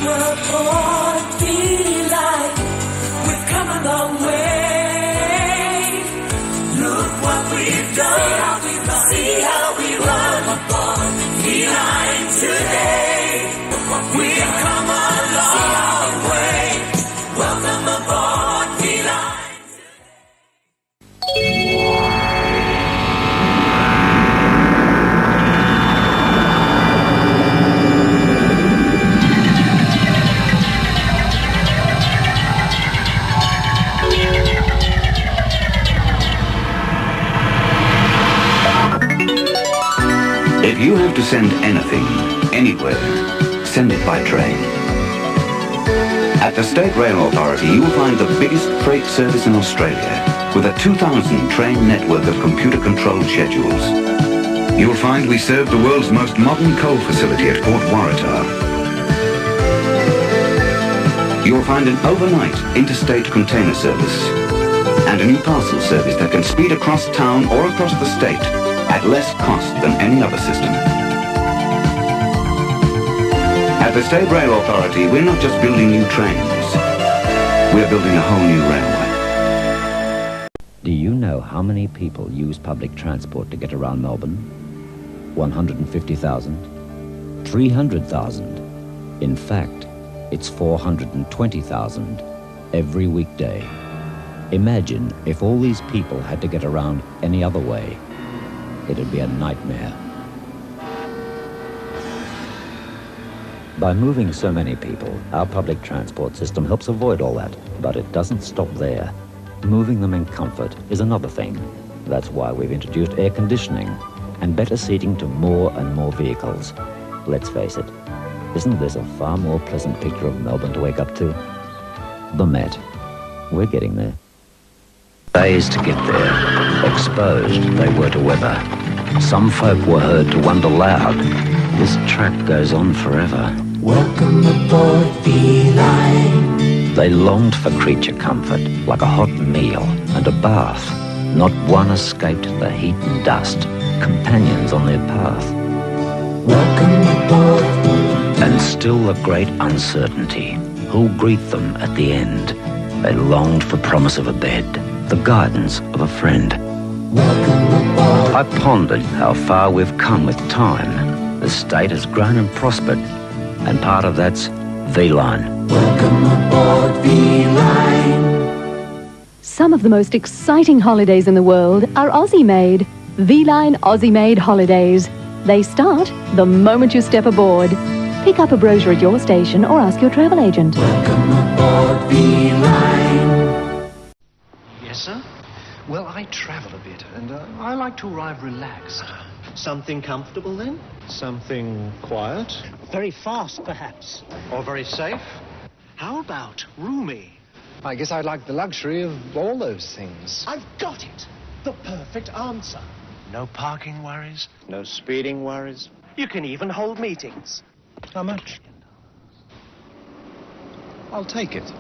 aboard Feline. We've come a long way. Look what we've done. See how we run aboard Feline today. We've come a long way. Welcome aboard Feline. If you have to send anything, anywhere, send it by train. At the State Rail Authority, you will find the biggest freight service in Australia, with a 2,000 train network of computer-controlled schedules. You will find we serve the world's most modern coal facility at Port Waratah. You will find an overnight interstate container service and a new parcel service that can speed across town or across the state at less cost than any other system. At the State Rail Authority, we're not just building new trains, we're building a whole new railway. Do you know how many people use public transport to get around Melbourne? 150,000? 300,000? In fact, it's 420,000 every weekday. Imagine if all these people had to get around any other way. It'd be a nightmare. By moving so many people, our public transport system helps avoid all that, but it doesn't stop there. Moving them in comfort is another thing. That's why we've introduced air conditioning and better seating to more and more vehicles. Let's face it, isn't this a far more pleasant picture of Melbourne to wake up to? The Met. We're getting there. Days to get there. Exposed they were to weather. Some folk were heard to wonder loud. This track goes on forever. Welcome aboard Feline. They longed for creature comfort, like a hot meal and a bath. Not one escaped the heat and dust, companions on their path. Welcome aboard. And still the great uncertainty. Who'll greet them at the end? They longed for promise of a bed, the guidance of a friend. I pondered how far we've come with time. The state has grown and prospered, and part of that's V-Line. Welcome aboard V-Line. Some of the most exciting holidays in the world are Aussie-made. V-Line Aussie-made holidays. They start the moment you step aboard. Pick up a brochure at your station or ask your travel agent. Welcome aboard V-Line. Yes, sir? Well, I travel a bit, and I like to arrive relaxed. Something comfortable, then? Something quiet? Very fast, perhaps. Or very safe? How about roomy? I guess I'd like the luxury of all those things. I've got it! The perfect answer. No parking worries, no speeding worries. You can even hold meetings. How much? I'll take it.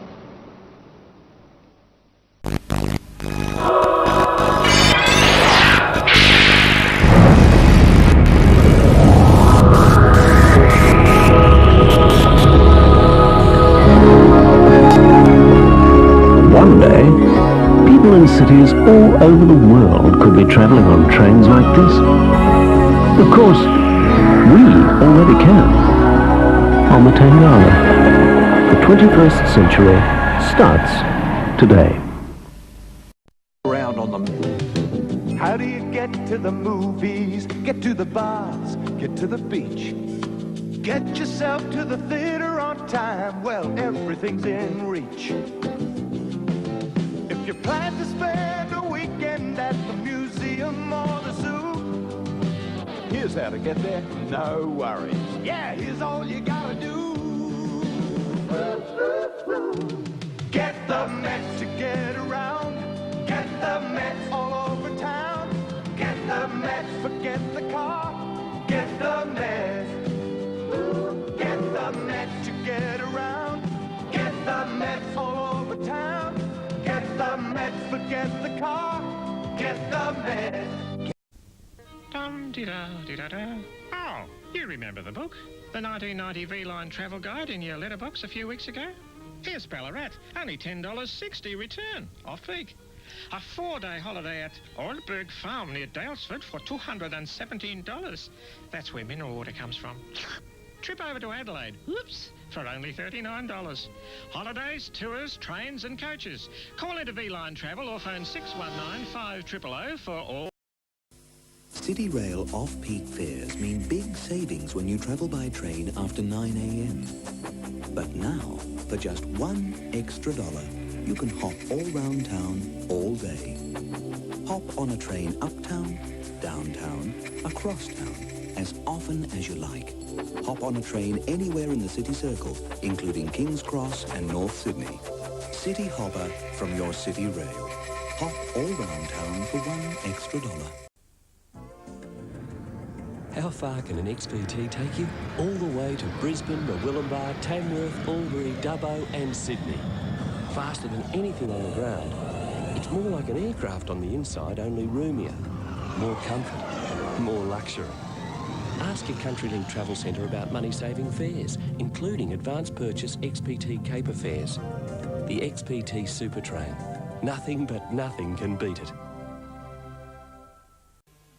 One day, people in cities all over the world could be travelling on trains like this. Of course, we already can. On the Tangara, the 21st century starts today. Around on them. How do you get to the movies? Get to the bars, get to the beach. Get yourself to the theater on time. Well, everything's in reach. If you plan to spend a weekend at the museum or the zoo, here's how to get there, no worries. Yeah, here's all you gotta do. Get the Met to get around. Get the Met all over town. Get the Met, forget the car. Get the Met. Get the Met to get around. Get the Met all over town. Get the Met, forget the car. Get the Met. Dum-dee-da-dee-da-da. Oh, You remember the book? The 1990 V-Line travel guide in your letterbox a few weeks ago? Here's Ballarat, only $10.60 return, off-peak. A 4-day holiday at Oldberg Farm near Dalesford for $217. That's where mineral water comes from. Trip over to Adelaide, whoops, for only $39. Holidays, tours, trains and coaches. Call into V-Line Travel or phone 619-5000 for all. CityRail off-peak fares mean big savings when you travel by train after 9 a.m. But now, for just $1 extra, you can hop all round town all day. Hop on a train uptown, downtown, across town, as often as you like. Hop on a train anywhere in the city circle, including King's Cross and North Sydney. City Hopper from your CityRail. Hop all round town for $1 extra. How far can an XPT take you? All the way to Brisbane, Murwillumbah, Tamworth, Albury, Dubbo and Sydney. Faster than anything on the ground. It's more like an aircraft on the inside, only roomier. More comfort, more luxury. Ask your CountryLink Travel Centre about money-saving fares, including advance purchase XPT Caper fares. The XPT Super Train. Nothing but nothing can beat it.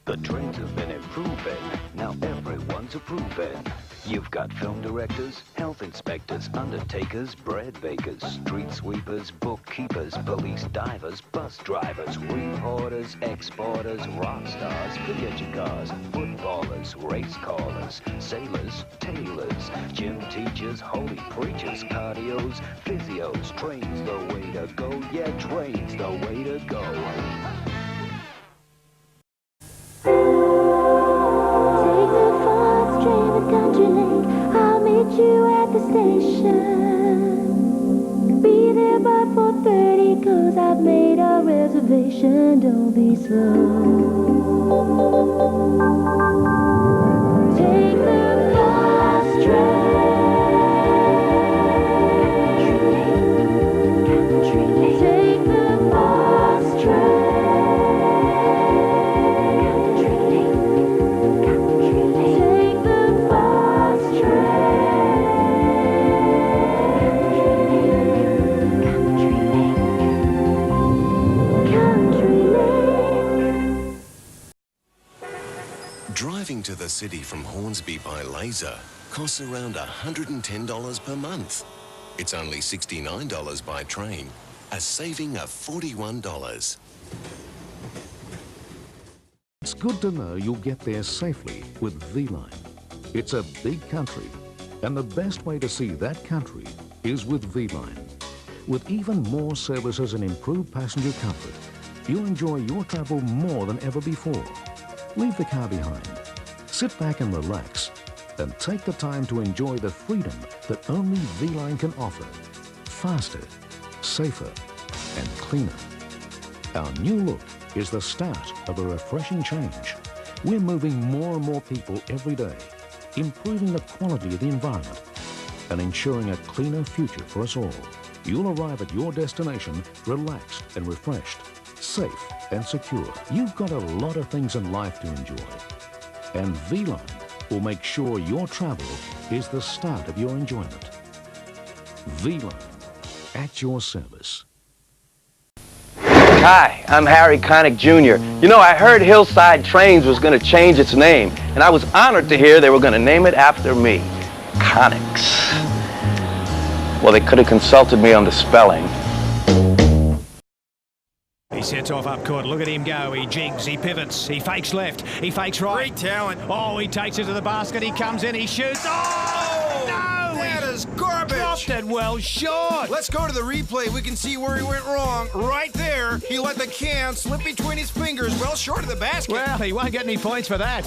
The trains have been improving, now everyone's approving. You've got film directors, health inspectors, undertakers, bread bakers, street sweepers, bookkeepers, police divers, bus drivers, reporters, exporters, rock stars, forget your cars, footballers, race callers, sailors, tailors, gym teachers, holy preachers, cardios, physios. Train's the way to go, yeah, train's the way to go. CountryLink, I'll meet you at the station. Be there by 4:30, 'cause I've made a reservation. Don't be slow. Take the fast train. Take the fast train. Driving to the city from Hornsby by laser costs around $110 per month. It's only $69 by train, a saving of $41. It's good to know you'll get there safely with V-Line. It's a big country, and the best way to see that country is with V-Line. With even more services and improved passenger comfort, you'll enjoy your travel more than ever before. Leave the car behind, sit back and relax, and take the time to enjoy the freedom that only V-Line can offer. Faster, safer, and cleaner. Our new look is the start of a refreshing change. We're moving more and more people every day, improving the quality of the environment and ensuring a cleaner future for us all. You'll arrive at your destination relaxed and refreshed, safe and secure. You've got a lot of things in life to enjoy, and V-Line will make sure your travel is the start of your enjoyment. V-Line, at your service. Hi, I'm Harry Connick Jr. You know, I heard Hillside Trains was going to change its name, and I was honored to hear they were going to name it after me, Connex. Well, they could have consulted me on the spelling. He sets off up court. Look at him go. He jigs, he pivots, he fakes left, he fakes right. Great talent. Oh, he takes it to the basket. He comes in, he shoots. Oh, no! That is garbage. Dropped it well short. Let's go to the replay. We can see where he went wrong. Right there. He let the can slip between his fingers well short of the basket. Well, he won't get any points for that.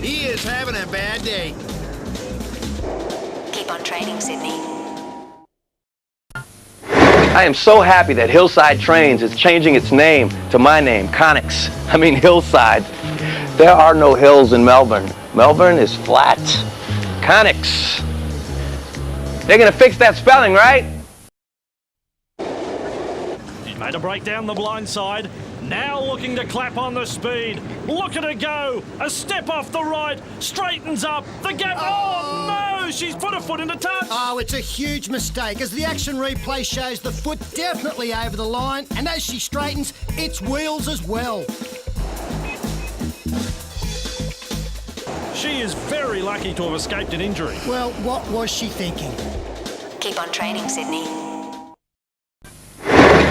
He is having a bad day. Keep on training, Sydney. I am so happy that Hillside Trains is changing its name to my name, Connex. I mean Hillside. There are no hills in Melbourne. Melbourne is flat. Connex. They're gonna fix that spelling, right? He's made a break down the blind side. Now looking to clap on the speed. Look at her go. A step off the right. Straightens up. The gap. Oh, no! She's put her foot into touch. Oh, it's a huge mistake, as the action replay shows the foot definitely over the line, and as she straightens, it's wheels as well. She is very lucky to have escaped an injury. Well, what was she thinking? Keep on training, Sydney.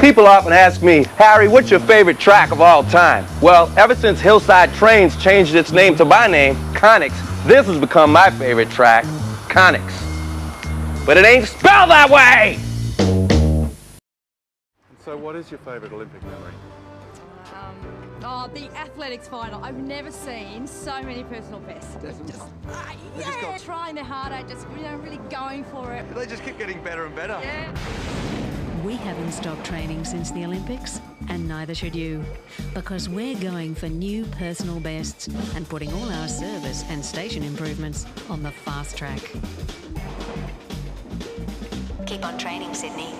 People often ask me, Harry, what's your favorite track of all time? Well, ever since Hillside Trains changed its name to my name, Connex, this has become my favorite track, Connex. But it ain't spelled that way! So what is your favourite Olympic memory? Oh, the athletics final. I've never seen so many personal bests. Trying their harder, just really going for it. They just keep getting better and better. Yeah. We haven't stopped training since the Olympics, and neither should you, because we're going for new personal bests and putting all our service and station improvements on the fast track. Keep on training, Sydney.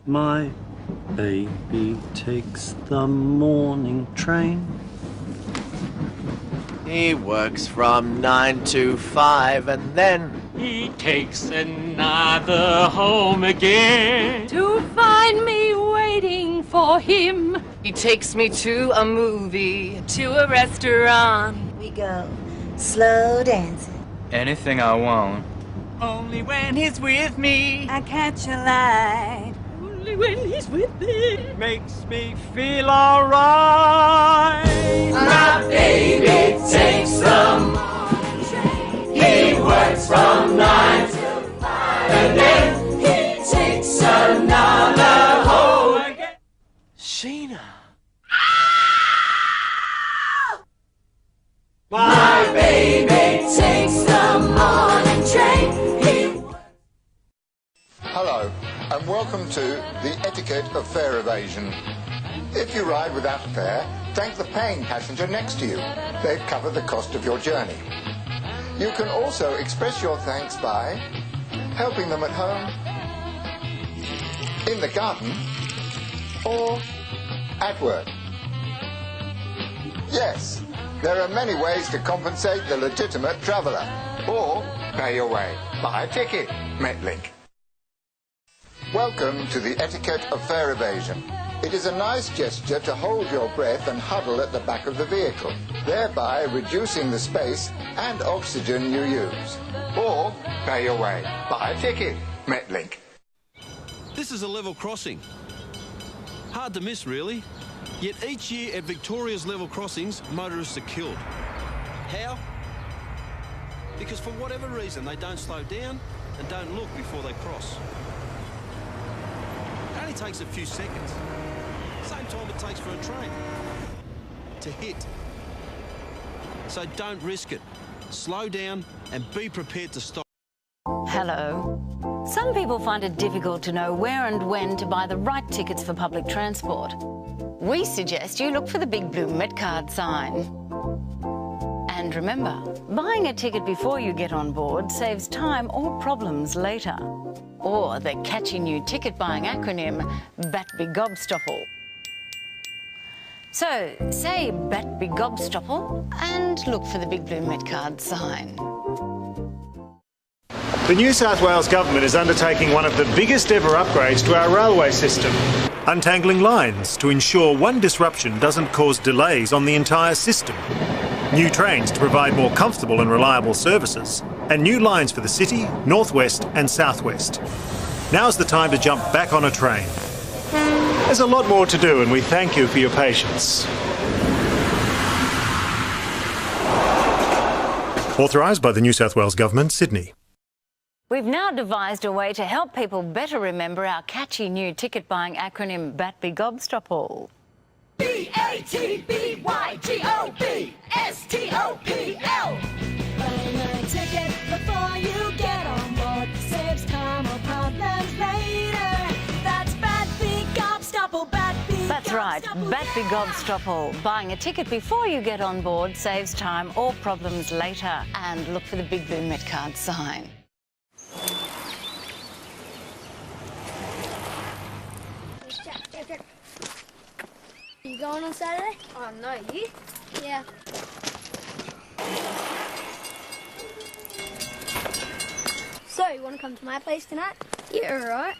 My baby takes the morning train. He works from 9 to 5 and then he takes another home again. To find me waiting for him. He takes me to a movie, to a restaurant. We go slow dancing. Anything I want. Only when he's with me. I catch a light. Only when he's with me. Makes me feel alright. My baby takes the morning train. He works from 9 to 5 and then he takes another home again. Sheena. My baby takes the morning train. Hello, and welcome to the etiquette of fare evasion. If you ride without fare, thank the paying passenger next to you. They've covered the cost of your journey. You can also express your thanks by helping them at home, in the garden, or at work. Yes, there are many ways to compensate the legitimate traveller, or pay your way. Buy a ticket, Metlink. Welcome to the etiquette of fare evasion. It is a nice gesture to hold your breath and huddle at the back of the vehicle, thereby reducing the space and oxygen you use. Or pay your way. Buy a ticket, Metlink. This is a level crossing. Hard to miss, really. Yet each year at Victoria's level crossings, motorists are killed. How? Because for whatever reason, they don't slow down and don't look before they cross. It only takes a few seconds. Same time it takes for a train to hit. So don't risk it. Slow down and be prepared to stop. Hello. Some people find it difficult to know where and when to buy the right tickets for public transport. We suggest you look for the big blue Metcard sign. And remember, buying a ticket before you get on board saves time or problems later. Or the catchy new ticket buying acronym, BATBIGOBSTOPPLE. So, say BATBIGOBSTOPPLE and look for the big blue Metcard sign. The New South Wales Government is undertaking one of the biggest ever upgrades to our railway system, untangling lines to ensure one disruption doesn't cause delays on the entire system. New trains to provide more comfortable and reliable services, and new lines for the city, northwest and southwest. Now's the time to jump back on a train. There's a lot more to do, and we thank you for your patience. Authorised by the New South Wales Government, Sydney. We've now devised a way to help people better remember our catchy new ticket-buying acronym BATBYGOBSTOP-ALL. BATBYGOBSTOPL. Buying a ticket before you get on board saves time or problems later. That's BATBYGOBSTOP-ALL. That's right, BATBYGOBSTOP-ALL. Buying a ticket before you get on board saves time or problems later. And look for the big blue Metcard sign. You going on Saturday? Oh, no, you? Yeah. So, you want to come to my place tonight? Yeah, all right.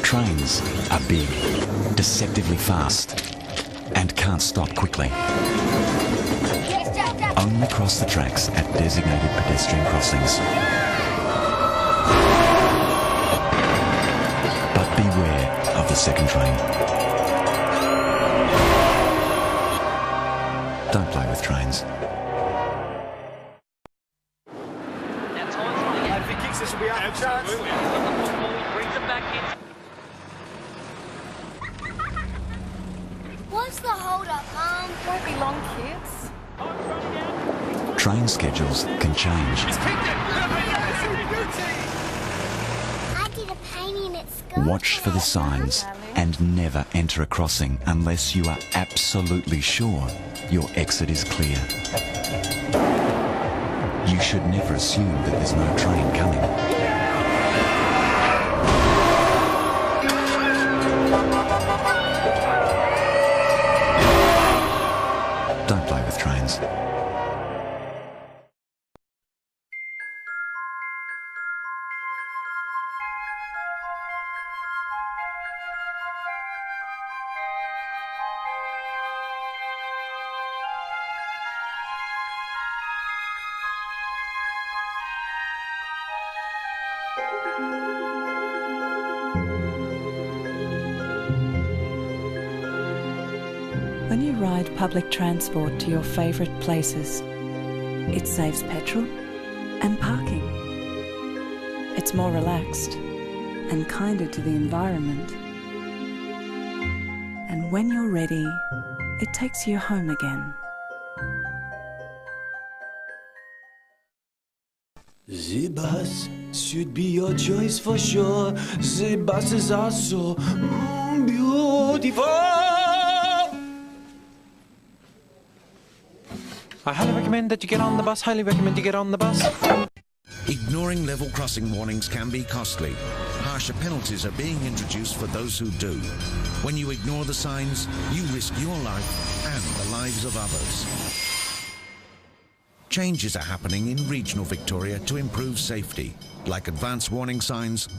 Trains are big, deceptively fast, and can't stop quickly. Only cross the tracks at designated pedestrian crossings. But beware of the second train. Don't play with trains. If he kicks this, will be out of chance. Brings it back in. What's the hold-up, Mum? Won't be long, kids. Train schedules can change. I did a painting at school. Watch for the signs and never enter a crossing unless you are absolutely sure your exit is clear. You should never assume that there's no train coming. Don't play with trains. When you ride public transport to your favourite places, it saves petrol and parking. It's more relaxed and kinder to the environment. And when you're ready, it takes you home again. The bus should be your choice for sure. The buses are so beautiful. I highly recommend that you get on the bus. Highly recommend you get on the bus. Ignoring level crossing warnings can be costly. Harsher penalties are being introduced for those who do. When you ignore the signs, you risk your life and the lives of others. Changes are happening in regional Victoria to improve safety, like advance warning signs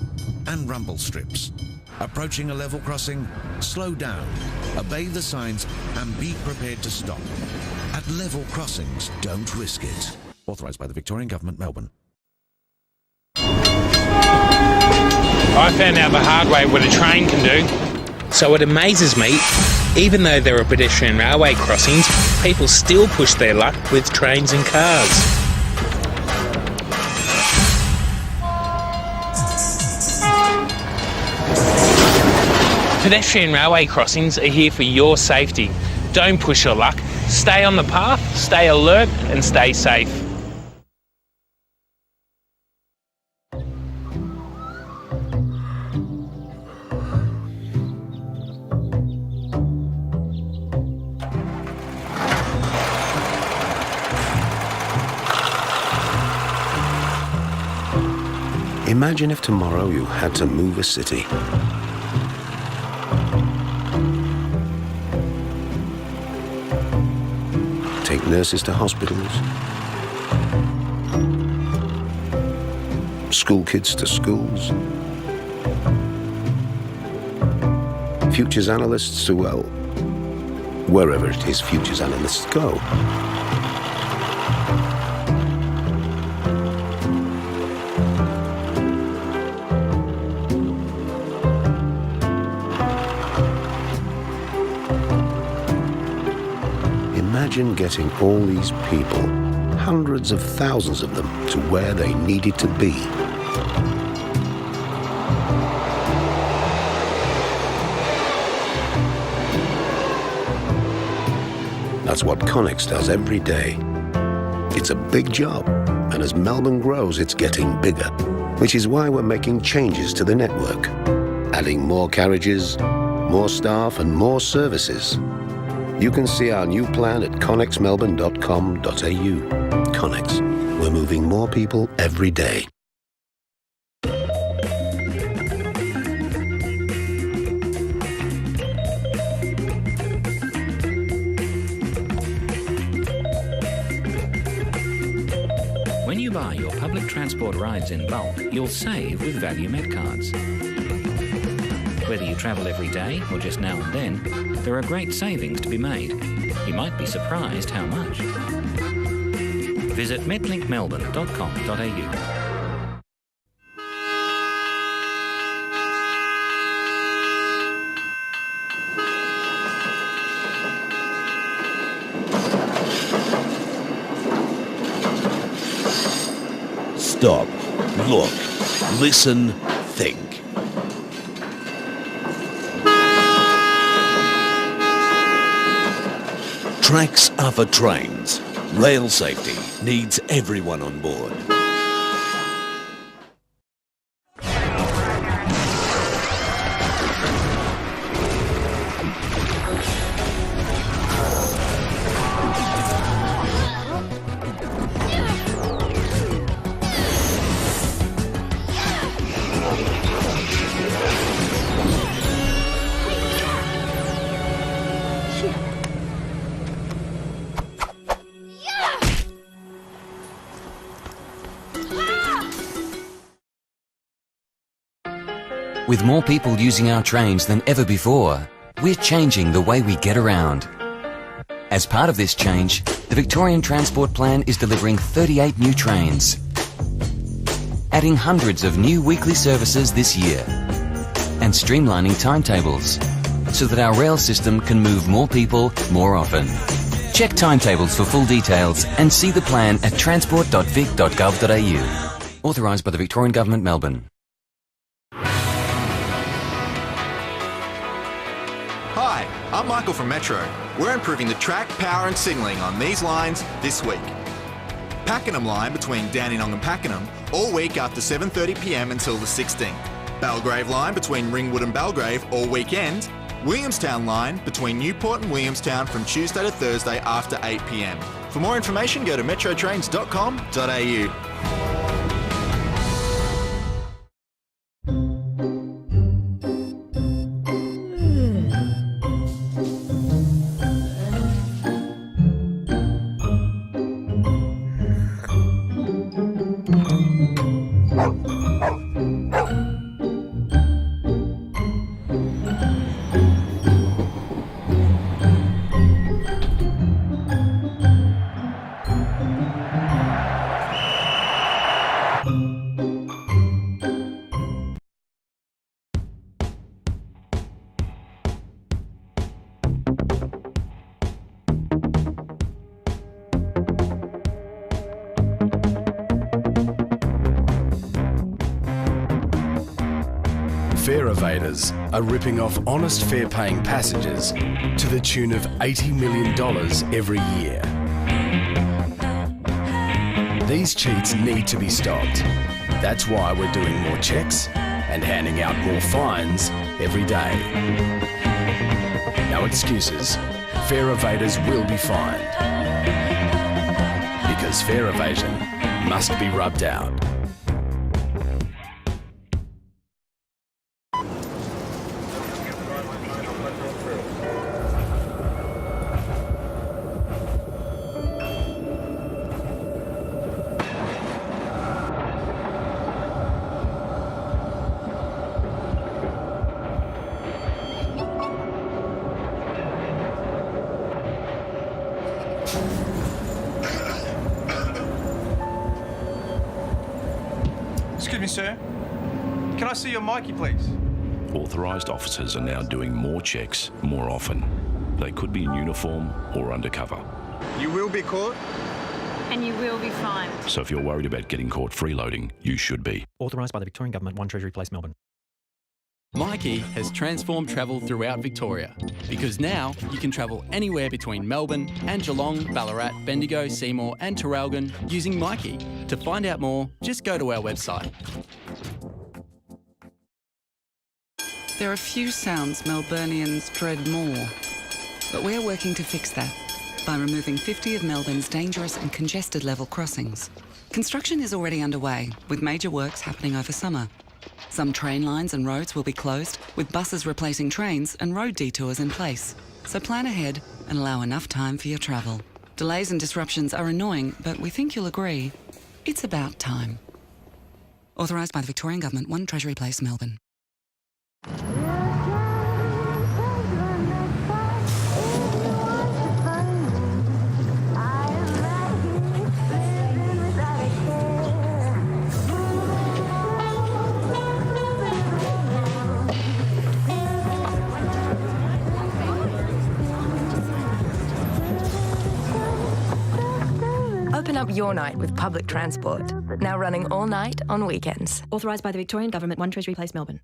and rumble strips. Approaching a level crossing, slow down, obey the signs and be prepared to stop. At level crossings, don't risk it. Authorised by the Victorian Government, Melbourne. I found out the hard way what a train can do. So it amazes me, even though there are pedestrian railway crossings, people still push their luck with trains and cars. Pedestrian railway crossings are here for your safety. Don't push your luck. Stay on the path, stay alert and stay safe. Imagine if tomorrow you had to move a city. Take nurses to hospitals, school kids to schools, futures analysts to, well, wherever it is futures analysts go. Imagine getting all these people hundreds of thousands of them to where they needed to be. That's what Connex does every day. It's a big job, and as Melbourne grows, it's getting bigger, which is why we're making changes to the network, adding more carriages, more staff, and more services. You can see our new plan at connexmelbourne.com.au. Connex, we're moving more people every day. When you buy your public transport rides in bulk, you'll save with Value Met cards. Whether you travel every day or just now and then, there are great savings to be made. You might be surprised how much. Visit metlinkmelbourne.com.au. Stop, look, listen, think. Tracks are for trains. Rail safety needs everyone on board. With more people using our trains than ever before, we're changing the way we get around. As part of this change, the Victorian Transport Plan is delivering 38 new trains, adding hundreds of new weekly services this year, and streamlining timetables so that our rail system can move more people more often. Check timetables for full details and see the plan at transport.vic.gov.au. Authorised by the Victorian Government, Melbourne. Hi, I'm Michael from Metro. We're improving the track, power and signalling on these lines this week. Pakenham line between Dandenong and Pakenham all week after 7:30 p.m. until the 16th. Belgrave line between Ringwood and Belgrave all weekend. Williamstown line between Newport and Williamstown from Tuesday to Thursday after 8 p.m. For more information, go to metrotrains.com.au. Fare evaders are ripping off honest fare-paying passengers to the tune of $80 million every year. These cheats need to be stopped. That's why we're doing more checks and handing out more fines every day. No excuses. Fare evaders will be fined. Because fare evasion must be rubbed out. Excuse me, sir. Can I see your Mikey, please? Authorised officers are now doing more checks more often. They could be in uniform or undercover. You will be caught. and you will be fined. So if you're worried about getting caught freeloading, you should be. Authorised by the Victorian Government, 1 Treasury Place, Melbourne. Myki has transformed travel throughout Victoria because now you can travel anywhere between Melbourne and Geelong, Ballarat, Bendigo, Seymour and Traralgon using Myki. To find out more, just go to our website. There are few sounds Melburnians dread more, but we're working to fix that by removing 50 of Melbourne's dangerous and congested level crossings. Construction is already underway, with major works happening over summer. Some train lines and roads will be closed, with buses replacing trains and road detours in place. So plan ahead and allow enough time for your travel. Delays and disruptions are annoying, but we think you'll agree, it's about time. Authorised by the Victorian Government, 1 Treasury Place, Melbourne. Open up your night with public transport. Now running all night on weekends. Authorised by the Victorian Government, 1 Treasury Place, Melbourne.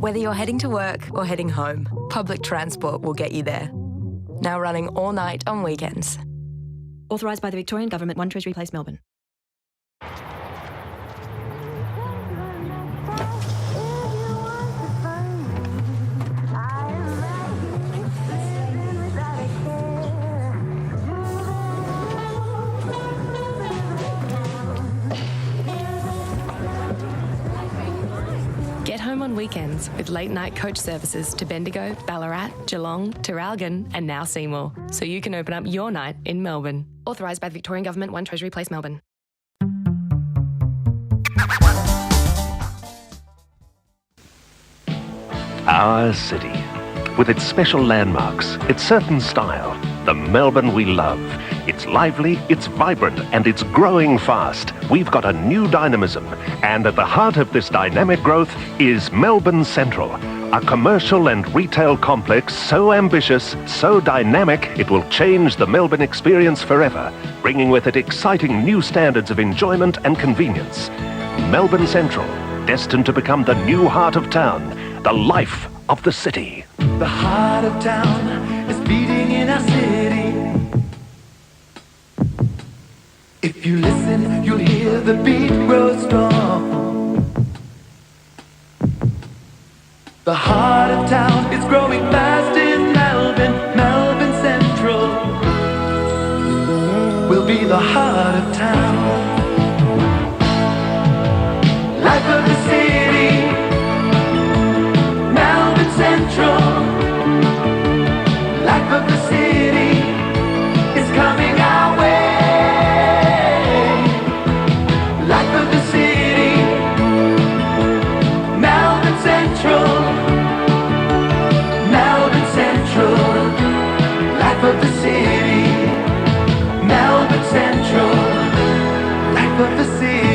Whether you're heading to work or heading home, public transport will get you there. Now running all night on weekends. Authorised by the Victorian Government, 1 Treasury Place, Melbourne. Get home on weekends with late-night coach services to Bendigo, Ballarat, Geelong, Traralgon and now Seymour, so you can open up your night in Melbourne. Authorised by the Victorian Government, 1 Treasury Place, Melbourne. Our city, with its special landmarks, its certain style, the Melbourne we love. It's lively, it's vibrant, and it's growing fast. We've got a new dynamism, and at the heart of this dynamic growth is Melbourne Central, a commercial and retail complex so ambitious, so dynamic, it will change the Melbourne experience forever, bringing with it exciting new standards of enjoyment and convenience. Melbourne Central, destined to become the new heart of town, the life of the city. The heart of town is beating in our city. If you listen, you'll hear the beat grow strong. The heart of town is growing fast in Melbourne. Melbourne Central will be the heart of town. Life of the city, Melbourne Central. Life of the city is coming our way. Life of the city, Melbourne Central. Melbourne Central. Life of the city, Melbourne Central. Life of the city.